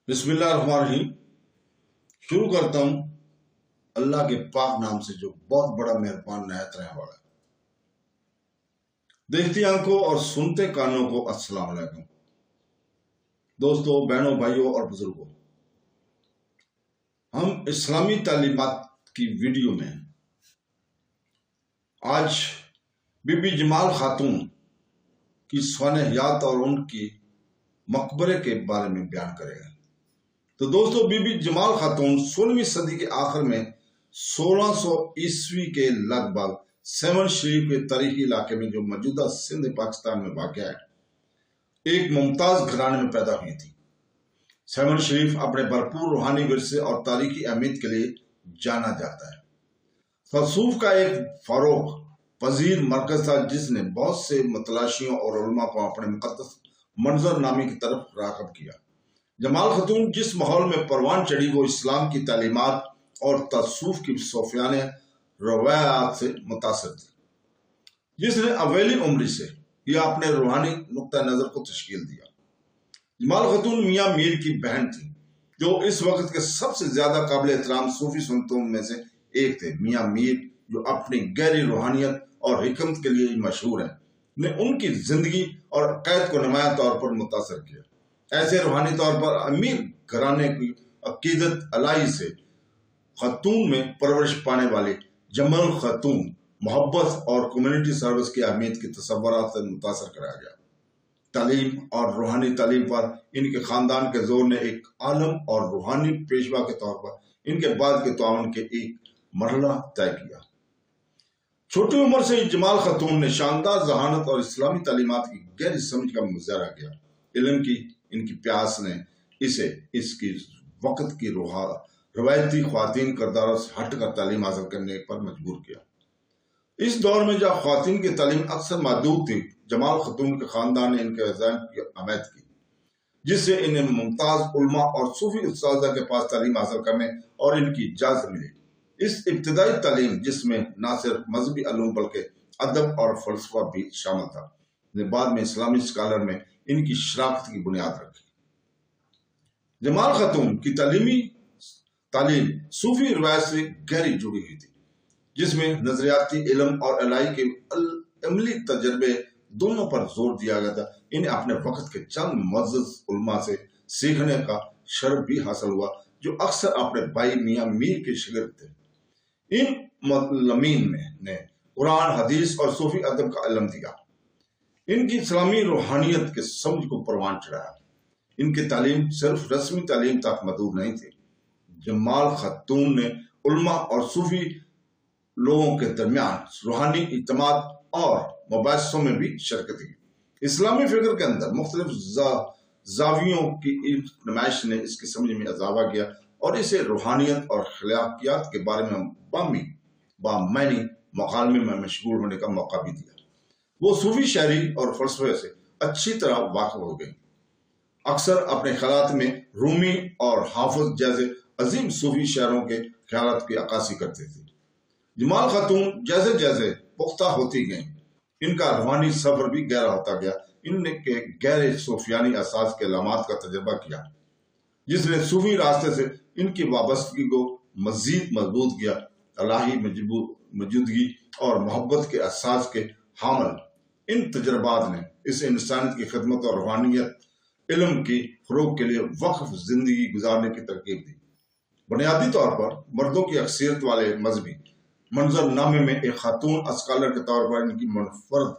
بسم اللہ الرحمن الرحیم۔ شروع کرتا ہوں اللہ کے پاک نام سے جو بہت بڑا مہربان نہایت رحم والا ہے۔ دیکھتی آنکھوں اور سنتے کانوں کو السلام علیکم دوستوں، بہنوں، بھائیوں اور بزرگوں۔ ہم اسلامی تعلیمات کی ویڈیو میں آج بی بی جمال خاتون کی سوانح حیات اور ان کی مقبرے کے بارے میں بیان کرے گا۔ تو دوستو، بی بی جمال خاتون 16ویں صدی کے آخر میں 1600 عیسوی کے لگ بھگ سیون شریف کے تاریخی علاقے میں جو موجودہ سندھ پاکستان میں واقع ہے، ایک ممتاز گھرانے میں پیدا ہوئی تھی۔ سیون شریف اپنے بھرپور روحانی ورثے اور تاریخی اہمیت کے لیے جانا جاتا ہے۔ تصوف کا ایک فروغ پذیر مرکز تھا جس نے بہت سے متلاشیوں اور علماء کو اپنے مقدس منظر نامی کی طرف راغب کیا۔ جمال خاتون جس ماحول میں پروان چڑھی وہ اسلام کی تعلیمات اور تصوف کی صوفیانہ روایات سے متاثر تھی، جس نے اویلی عمری سے یہ اپنے روحانی نقطہ نظر کو تشکیل دیا۔ جمال خاتون میاں میر کی بہن تھی، جو اس وقت کے سب سے زیادہ قابل احترام صوفی سنتوں میں سے ایک تھے۔ میاں میر، جو اپنی گہری روحانیت اور حکمت کے لیے مشہور ہیں، نے ان کی زندگی اور عقائد کو نمایاں طور پر متاثر کیا۔ ایسے روحانی طور پر امیر گھرانے کی عقیدت الہی سے خاتون میں پرورش پانے والی جمال خاتون محبت اور کمیونٹی سروس کی اہمیت کے تصورات سے متاثر کرایا گیا۔ تعلیم اور روحانی تعلیم پر ان کے خاندان کے زور نے ایک عالم اور روحانی پیشوا کے طور پر ان کے بعد کے تعاون کے ایک مرحلہ طے کیا۔ چھوٹی عمر سے جمال خاتون نے شاندار ذہانت اور اسلامی تعلیمات کی گہری سمجھ کا مظاہرہ کیا۔ علم کی ان کی پیاس نے اسے اس کی وقت کی روایتی خواتین کرداروں سے ہٹ کر تعلیم حاصل کرنے پر مجبور کیا۔ اس دور میں جب خواتین کی تعلیم اکثر محدود تھی، جمال خاتون کے خاندان نے ان کے عزائم کی حمایت کی، جس سے انہیں ممتاز علماء اور صوفی اساتذہ کے پاس تعلیم حاصل کرنے اور ان کی اجازت ملی۔ اس ابتدائی تعلیم، جس میں نہ صرف مذہبی علوم بلکہ ادب اور فلسفہ بھی شامل تھا، نے بعد میں اسلامی اسکالر میں ان کی شناخت کی بنیاد رکھی۔ جمال خاتون کی تعلیم صوفی روایت سے گہری جڑی ہوئی تھی، جس میں نظریاتی علم اور الہی کے عملی تجربے دونوں پر زور دیا گیا تھا۔ انہیں اپنے وقت کے چند معزز علماء سے سیکھنے کا شرف بھی حاصل ہوا، جو اکثر اپنے بھائی میاں میر کے شاگرد تھے۔ ان معلمین نے قرآن، حدیث اور صوفی ادب کا علم دیا، ان کی اسلامی روحانیت کے سمجھ کو پروان چڑھایا۔ ان کی تعلیم صرف رسمی تعلیم تک محدود نہیں تھی۔ جمال خاتون نے علماء اور صوفی لوگوں کے درمیان روحانی اعتماد اور مباحثوں میں بھی شرکت کی۔ اسلامی فکر کے اندر مختلف زاویوں کی نمائش نے اس کی سمجھ میں اضافہ کیا اور اسے روحانیت اور خلاقیات کے بارے میں بامعنی مکالمے میں مشغول ہونے کا موقع بھی دیا۔ وہ صوفی شاعری اور فلسفے سے اچھی طرح واقف ہو گئی، اکثر اپنے خیالات میں رومی اور حافظ جیسے عظیم صوفی شاعروں کے خیالات کی عکاسی کرتے تھے۔ جمال خاتون جیسے جیسے پختہ ہوتی گئیں، ان کا روحانی سفر بھی گہرا ہوتا گیا۔ ان نے گہرے صوفیانی احساس کے علامات کا تجربہ کیا، جس نے صوفی راستے سے ان کی وابستگی کو مزید مضبوط کیا۔ الہی موجودگی اور محبت کے احساس کے حامل ان تجربات نے اس انسانیت کی خدمت اور روحانیت علم کی فروغ کے لیے وقف زندگی گزارنے کی ترغیب دی۔ بنیادی طور پر مردوں کی اکثریت والے مذہبی منظر نامے میں ایک خاتون اسکالر کے طور پر ان کی منفرد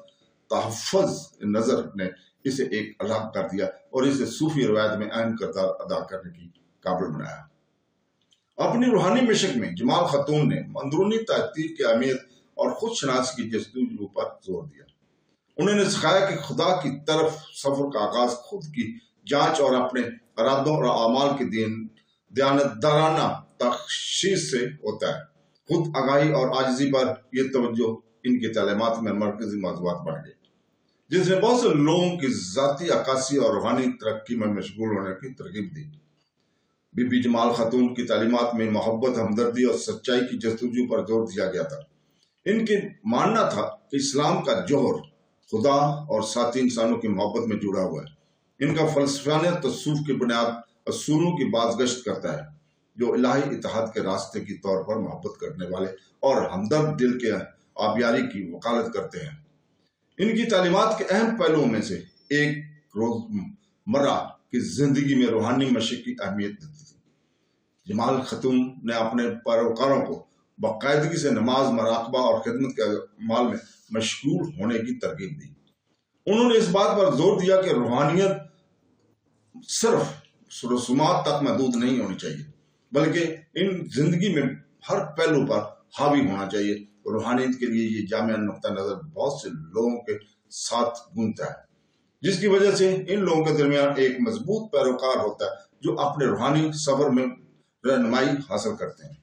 تحفظ نظر نے اسے ایک الگ کر دیا اور اسے صوفی روایت میں اہم کردار ادا کرنے کی قابل بنایا۔ اپنی روحانی مشق میں جمال خاتون نے اندرونی تحقیق کی اہمیت اور خود شناسی کی جستجو پر زور دیا۔ انہوں نے سکھایا کہ خدا کی طرف سفر کا آغاز خود کی جانچ اور اپنے ارادوں اور اعمال کی دیانتدارانہ تشخیص سے ہوتا ہے۔ خود آگاہی اور عاجزی پر یہ توجہ ان کی تعلیمات میں مرکزی موضوعات بن گئی، جس نے بہت سے لوگوں کی ذاتی عکاسی اور روحانی ترقی میں مشغول ہونے کی ترغیب دی۔ بی بی جمال خاتون کی تعلیمات میں محبت، ہمدردی اور سچائی کی جستجو پر زور دیا گیا تھا۔ ان کی ماننا تھا کہ اسلام کا جوہر خدا اور ساتھی انسانوں کی محبت میں جڑا ہوا ہے۔ ان کا فلسفیانہ تصوف کی بنیاد اصولوں کی بازگشت کرتا ہے جو الہی اتحاد کے راستے کی طور پر محبت کرنے والے اور ہمدرد دل کے آبیاری کی وکالت کرتے ہیں۔ ان کی تعلیمات کے اہم پہلوؤں میں سے ایک روزمرہ کی زندگی میں روحانی مشق کی اہمیت دیتی تھی۔ جمال خاتون نے اپنے پیروکاروں کو باقاعدگی سے نماز، مراقبہ اور خدمت کے اعمال میں مشغول ہونے کی ترغیب دی۔ انہوں نے اس بات پر زور دیا کہ روحانیت صرف رسومات تک محدود نہیں ہونی چاہیے، بلکہ ان زندگی میں ہر پہلو پر حاوی ہونا چاہیے۔ روحانیت کے لیے یہ جامع نقطہ نظر بہت سے لوگوں کے ساتھ گونجتا ہے، جس کی وجہ سے ان لوگوں کے درمیان ایک مضبوط پیروکار ہوتا ہے جو اپنے روحانی سفر میں رہنمائی حاصل کرتے ہیں۔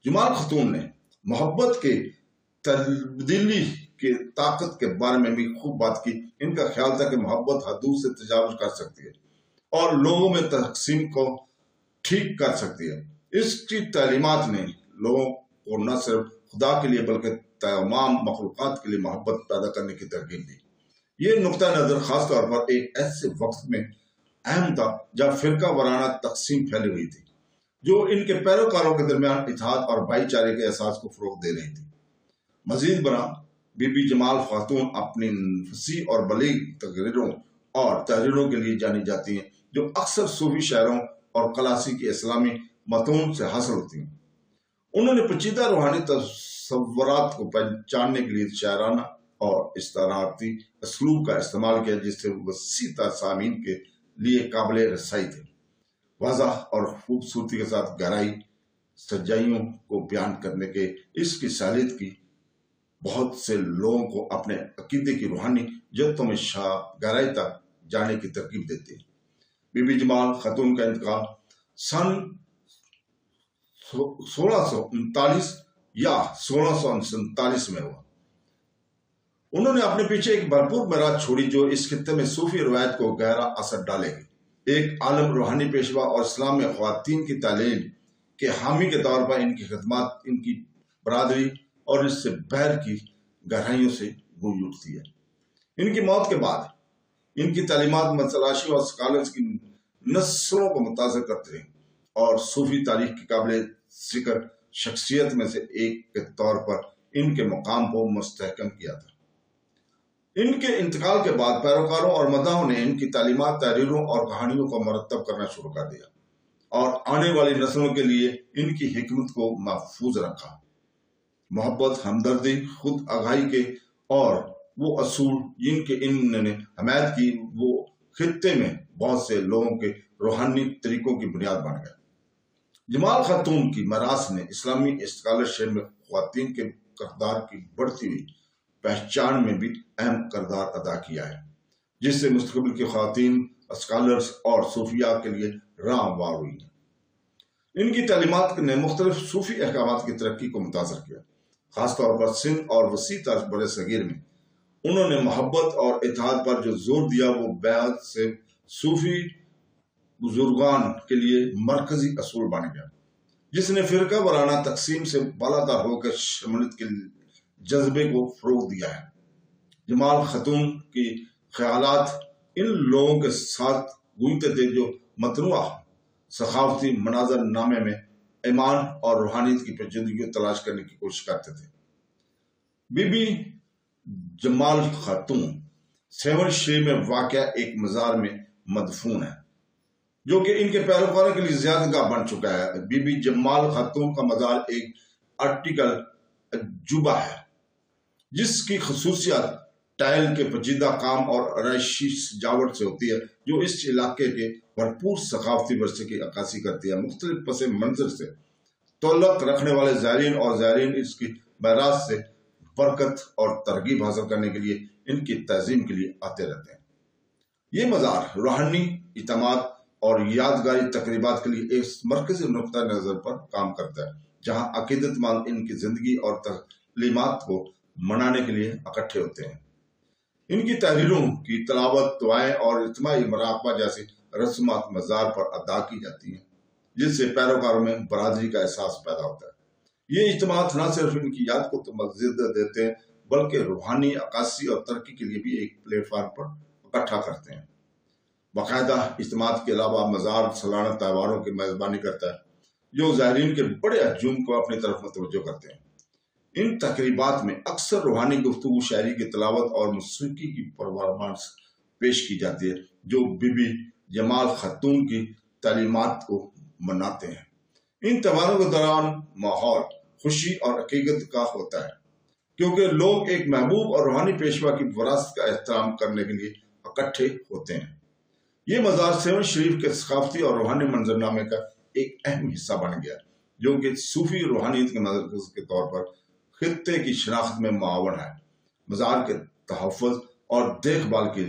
جمال خاتون نے محبت کے تبدیلی کی طاقت کے بارے میں بھی خوب بات کی۔ ان کا خیال تھا کہ محبت حدود سے تجاوز کر سکتی ہے اور لوگوں میں تقسیم کو ٹھیک کر سکتی ہے۔ اس کی تعلیمات نے لوگوں کو نہ صرف خدا کے لیے بلکہ تمام مخلوقات کے لیے محبت پیدا کرنے کی ترغیب دی۔ یہ نقطہ نظر خاص طور پر ایک ایسے وقت میں اہم تھا جب فرقہ وارانہ تقسیم پھیلی ہوئی تھی، جو ان کے پیروکاروں کے درمیان اتحاد اور بھائی چارے کے احساس کو فروغ دے رہی تھی۔ مزید برآں بی بی جمال خاتون اپنی فصیح اور بلیغ تقریروں اور تحریروں کے لیے جانی جاتی ہیں، جو اکثر صوفی شاعروں اور کلاسیکی اسلامی متون سے حاصل ہوتی ہیں۔ انہوں نے پیچیدہ روحانی تصورات کو پہچاننے کے لیے شاعرانہ اور استعاراتی اسلوب کا استعمال کیا، جس سے وسیع سامعین کے لیے قابل رسائی تھے۔ واضح اور خوبصورتی کے ساتھ گہرائی سچائیوں کو بیان کرنے کے اس کی صلاحیت کی بہت سے لوگوں کو اپنے عقیدے کی روحانی جدتوں میں گہرائی تک جانے کی ترغیب دیتی ہے۔ بی بی جمال خاتون کا انتقال سن 1639 یا 1647 میں ہوا۔ انہوں نے اپنے پیچھے ایک بھرپور میراث چھوڑی جو اس خطے میں صوفی روایت کو گہرا اثر ڈالے گی۔ ایک عالم روحانی پیشوا اور اسلام میں خواتین کی تعلیم کے حامی کے طور پر ان کی خدمات ان کی برادری اور اس سے بہر کی گہرائیوں سے گونج اٹھتی ہے۔ ان کی موت کے بعد ان کی تعلیمات متلاشی اور اسکالرز کی نسلوں کو متاثر کرتے رہے اور صوفی تاریخ کی قابل ذکر شخصیت میں سے ایک کے طور پر ان کے مقام کو مستحکم کیا تھا۔ ان کے انتقال کے بعد پیروکاروں اور مداحوں نے ان کی تعلیمات، تحریروں اور کہانیوں کو مرتب کرنا شروع کر دیا اور آنے والی نسلوں کے لیے ان کی حکمت کو محفوظ رکھا۔ محبت، ہمدردی، خود آگاہی کے اور وہ اصول جن کے ان نے حمایت کی، وہ خطے میں بہت سے لوگوں کے روحانی طریقوں کی بنیاد بن گئے۔ جمال خاتون کی میراث نے اسلامی اسکالرشپ میں خواتین کے کردار کی بڑھتی ہوئی پہچان میں بھی اہم کردار ادا کیا ہے، جس سے مستقبل کی خواتین اسکالرز اور صوفیاء کے لیے راہ ہموار ہوئی ہیں۔ ان کی تعلیمات نے مختلف صوفی احکامات کی ترقی کو متاثر کیا، خاص طور پر سندھ اور وسیع تر بر صغیر میں۔ انہوں نے محبت اور اتحاد پر جو زور دیا وہ بعد سے صوفی بزرگان کے لیے مرکزی اصول بن گیا، جس نے فرقہ وارانہ تقسیم سے بالاتر ہو کر شمولیت کے جذبے کو فروغ دیا ہے۔ جمال خاتون کی خیالات ان لوگوں کے ساتھ گونجتے تھے جو متنوع ثقافتی مناظر نامے میں ایمان اور روحانیت کی پیچیدگی کو تلاش کرنے کی کوشش کرتے تھے۔ بی بی جمال خاتون 7 شری میں واقع ایک مزار میں مدفون ہے، جو کہ ان کے پیروکاروں کے لیے زیادہ گاہ بن چکا ہے۔ بی بی جمال خاتون کا مزار ایک آرٹیکل عجوبہ ہے، جس کی خصوصیت ٹائل کے پیچیدہ کام اور آرائشی سجاوٹ سے ہوتی ہے، جو اس علاقے کے بھرپور ثقافتی ورثے کی عکاسی کرتی ہے۔ مختلف پس منظر سے تعلق رکھنے والے زائرین اور زائرین اس کی میراث سے برکت اور ترغیب حاصل کرنے کے لیے ان کی تعظیم کے لیے آتے رہتے ہیں۔ یہ مزار روحانی اعتماد اور یادگاری تقریبات کے لیے ایک مرکزی نقطہ نظر پر کام کرتا ہے، جہاں عقیدت مند ان کی زندگی اور تعلیمات کو منانے کے لیے اکٹھے ہوتے ہیں۔ ان کی تحریروں کی تلاوت، دعائیں اور اجتماعی مراقبہ جیسی رسومات مزار پر ادا کی جاتی ہیں، جس سے پیروکاروں میں برادری کا احساس پیدا ہوتا ہے۔ یہ اجتماعات نہ صرف ان کی یاد کو تمجید دیتے ہیں بلکہ روحانی عکاسی اور ترقی کے لیے بھی ایک پلیٹ فارم پر اکٹھا کرتے ہیں۔ باقاعدہ اجتماعات کے علاوہ مزار سالانہ تہواروں کی میزبانی کرتا ہے جو زائرین کے بڑے ہجوم کو اپنی طرف متوجہ کرتے ہیں۔ ان تقریبات میں اکثر روحانی گفتگو، شاعری کی تلاوت اور موسیقی کی پرفارمنس پیش کی جاتی ہے جو بی بی جمال خاتون کی تعلیمات کو مناتے ہیں۔ ان تہواروں کے دوران ماحول خوشی اور عقیدت کا ہوتا ہے کیونکہ لوگ ایک محبوب اور روحانی پیشوا کی وراثت کا احترام کرنے کے لیے اکٹھے ہوتے ہیں۔ یہ مزار سیون شریف کے ثقافتی اور روحانی منظرنامے کا ایک اہم حصہ بن گیا جو کہ صوفی روحانیت کے مرکز کے طور پر خطے کی شناخت میں معاون ہے۔ مزار کے تحفظ اور دیکھ بھال کی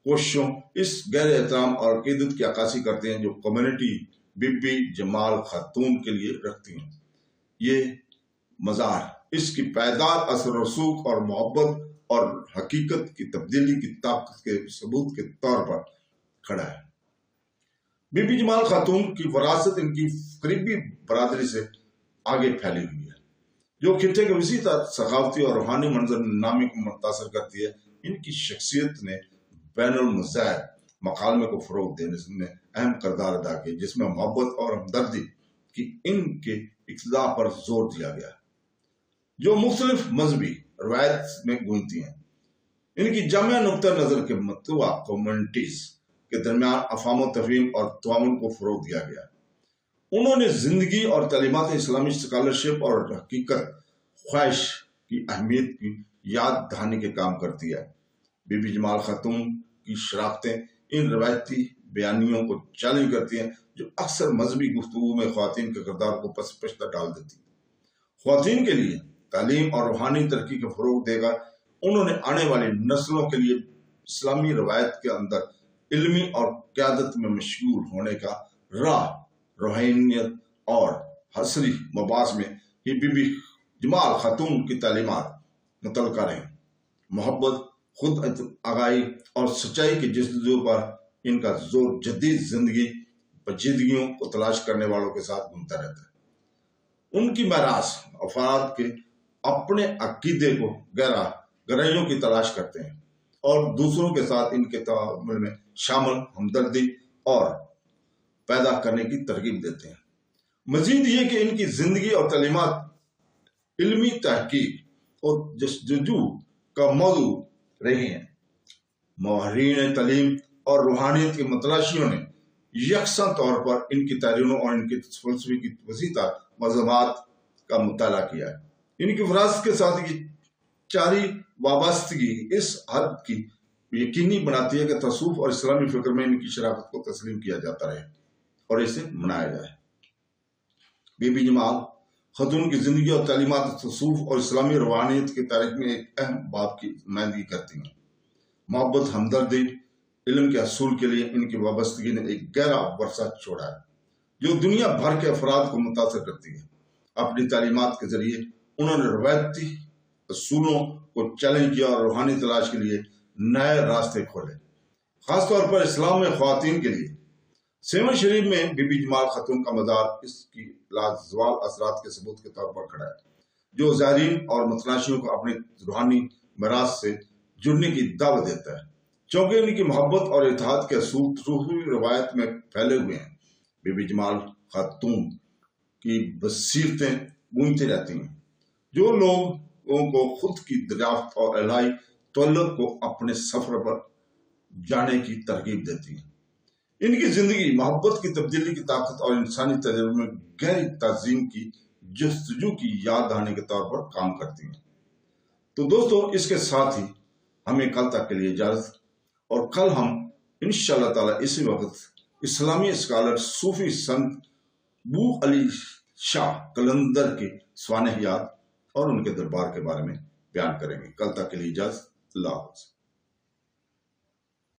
کوششوں اس گہرے احترام اور عقیدت کی عکاسی کرتے ہیں جو کمیونٹی بی بی جمال خاتون کے لیے رکھتی ہیں۔ یہ مزار اس کی پائیدار اثر و رسوخ اور محبت اور حقیقت کی تبدیلی کی طاقت کے ثبوت کے طور پر کھڑا ہے۔ بی بی جمال خاتون کی وراثت ان کی قریبی برادری سے آگے پھیلی ہوئی ہے جو خطے کے وسیع تر ثقافتی اور روحانی منظرنامے کو متاثر کرتی ہے۔ ان کی شخصیت نے بین المذاہب مکالمے کو فروغ دینے میں اہم کردار ادا کیا جس میں محبت اور ہمدردی کی ان کے اقتداء پر زور دیا گیا جو مختلف مذہبی روایت میں گونجتی ہیں۔ ان کی جامع نقطہ نظر کے متنوع کمیونٹیز کے درمیان افہام و تفہیم اور تعاون کو فروغ دیا گیا۔ انہوں نے زندگی اور تعلیمات اسلامی اسکالرشپ اور حقیقت خواہش کی اہمیت کی یاد دہانی کے کام کرتی ہے۔ بی بی جمال خاتون کی شراکتیں ان روایتی بیانیوں کو چیلنج کرتی ہیں جو اکثر مذہبی گفتگو میں خواتین کے کردار کو پس پشتہ ڈال دیتی ہیں۔ خواتین کے لیے تعلیم اور روحانی ترقی کا فروغ دے گا انہوں نے آنے والی نسلوں کے لیے اسلامی روایت کے اندر علمی اور قیادت میں مشغول ہونے کا راہ روحانیت اور حصری مباحث میں ہی بی بی جمال خاتون کی تعلیمات متعلقہ رہیں۔ محبت، خود آگاہی اور سچائی کی جستجو پر ان کا زور جدید زندگی پیچیدگیوں کو تلاش کرنے والوں کے ساتھ گھومتا رہتا ہے۔ ان کی میراث افراد کے اپنے عقیدے کو گہرائیوں کی تلاش کرتے ہیں اور دوسروں کے ساتھ ان کے تعامل میں شامل ہمدردی اور پیدا کرنے کی ترغیب دیتے ہیں۔ مزید یہ کہ ان کی زندگی اور تعلیمات علمی تحقیق اور جستجو کا موضوع رہی ہیں۔ ماہرین تعلیم اور روحانیت کے متلاشیوں نے یکساں طور پر ان کی تحریروں اور ان کے فلسفے کی وسیع تر مضامات کا مطالعہ کیا ہے۔ ان کی وراثت کے ساتھ یہ چاری وابستگی اس حد کی یقینی بناتی ہے کہ تصوف اور اسلامی فکر میں ان کی شراکت کو تسلیم کیا جاتا رہے اور اسے منایا جائے۔ بی بی جمال خاتون کی زندگی اور تعلیمات تصوف اور اسلامی روحانیت کی تاریخ میں ایک اہم باب کی نمائندگی کرتی ہیں۔ محبت، ہمدردی، علم کے حصول کے لیے ان کی وابستگی نے ایک گہرا ورثہ چھوڑا ہے جو دنیا بھر کے افراد کو متاثر کرتی ہے۔ اپنی تعلیمات کے ذریعے انہوں نے روایتی اصولوں کو چیلنج کیا اور روحانی تلاش کے لیے نئے راستے کھولے، خاص طور پر اسلام میں خواتین کے لیے۔ سیون شریف میں بی بی جمال خاتون کا مزار اس کی لازوال اثرات کے ثبوت کے طور پر کھڑا ہے جو زائرین اور متلاشیوں کو اپنی روحانی میراث سے جڑنے کی دعوت دیتا ہے۔ چونکہ ان کی محبت اور اتحاد کے اصول صوفی روایت میں پھیلے ہوئے ہیں، بی بی جمال خاتون کی بصیرتیں گونجتی رہتی ہیں جو لوگوں کو خود کی دریافت اور الہی تعلق کو اپنے سفر پر جانے کی ترغیب دیتی ہیں۔ ان کی زندگی محبت کی تبدیلی کی طاقت اور انسانی تجربے میں گہری تعظیم کی جستجو کی یاد دہانی کے طور پر کام کرتی ہیں۔ تو دوستو اس کے ساتھ ہی ہمیں کل تک کے لیے اجازت، اور کل ہم انشاءاللہ تعالی اسی وقت اسلامی اسکالر صوفی سنت بو علی شاہ قلندر کی سوانح یاد اور ان کے دربار کے بارے میں بیان کریں گے۔ کل تک کے لیے اجازت، اللہ حافظ۔